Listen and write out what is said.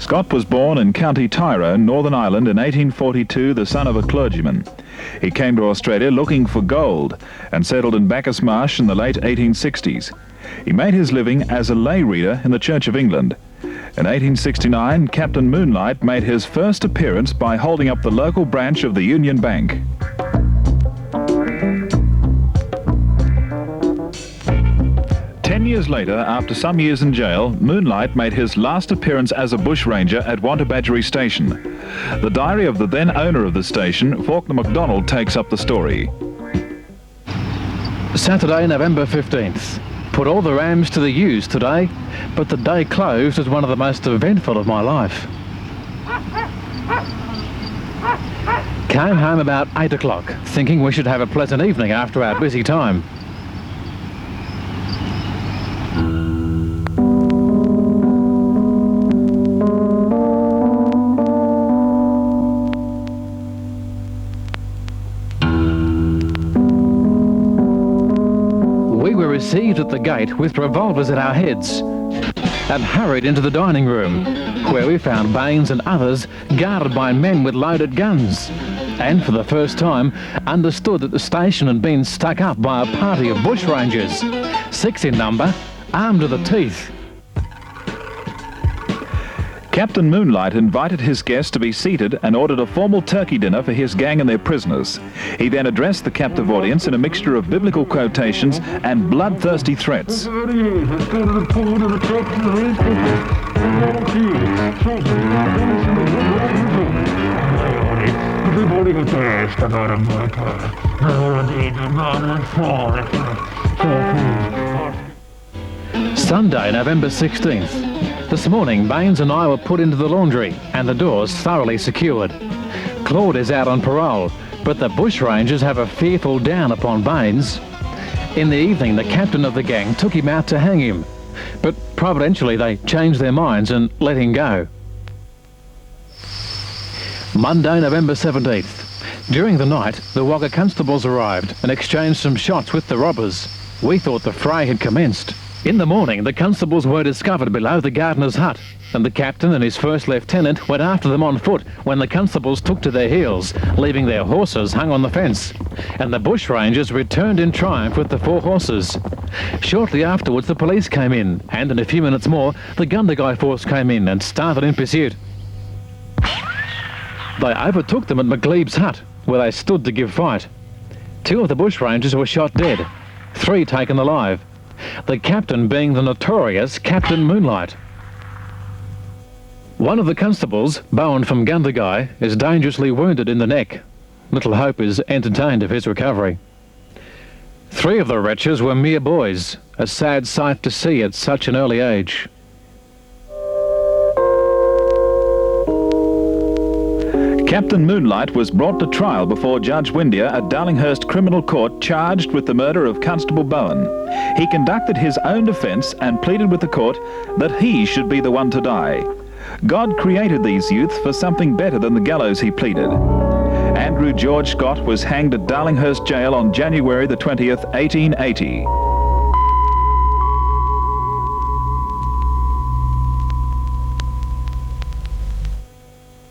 Scott was born in County Tyrone, Northern Ireland in 1842, the son of a clergyman. He came to Australia looking for gold and settled in Bacchus Marsh in the late 1860s. He made his living as a lay reader in the Church of England. In 1869, Captain Moonlight made his first appearance by holding up the local branch of the Union Bank. Years later, after some years in jail, Moonlight made his last appearance as a bushranger at Wantabadgery station. The diary of the then owner of the station, Faulkner MacDonald, takes up the story. Saturday, November 15th. Put all the rams to the use today, but the day closed as one of the most eventful of my life. Came home about 8 o'clock, thinking we should have a pleasant evening after our busy time. Received at the gate with revolvers at our heads and hurried into the dining room, where we found Baines and others guarded by men with loaded guns, and for the first time understood that the station had been stuck up by a party of bushrangers, 6 in number, armed to the teeth. Captain Moonlight invited his guests to be seated and ordered a formal turkey dinner for his gang and their prisoners. He then addressed the captive audience in a mixture of biblical quotations and bloodthirsty threats. Sunday, November 16th. This morning, Baines and I were put into the laundry and the doors thoroughly secured. Claude is out on parole, but the bushrangers have a fearful down upon Baines. In the evening, the captain of the gang took him out to hang him, but providentially they changed their minds and let him go. Monday, November 17th. During the night, the Wagga constables arrived and exchanged some shots with the robbers. We thought the fray had commenced. In the morning, the constables were discovered below the gardener's hut, and the captain and his first lieutenant went after them on foot when the constables took to their heels, leaving their horses hung on the fence. And the bushrangers returned in triumph with the 4 horses. Shortly afterwards, the police came in, and in a few minutes more, the Gundagai force came in and started in pursuit. They overtook them at McGlebe's hut, where they stood to give fight. 2 of the bushrangers were shot dead, 3 taken alive. The captain being the notorious Captain Moonlight. One of the constables, Bowen from Gundagai, is dangerously wounded in the neck. Little hope is entertained of his recovery. 3 of the wretches were mere boys, a sad sight to see at such an early age. Captain Moonlight was brought to trial before Judge Windia at Darlinghurst Criminal Court, charged with the murder of Constable Bowen. He conducted his own defence and pleaded with the court that he should be the one to die. God created these youths for something better than the gallows, he pleaded. Andrew George Scott was hanged at Darlinghurst Jail on January the 20th, 1880.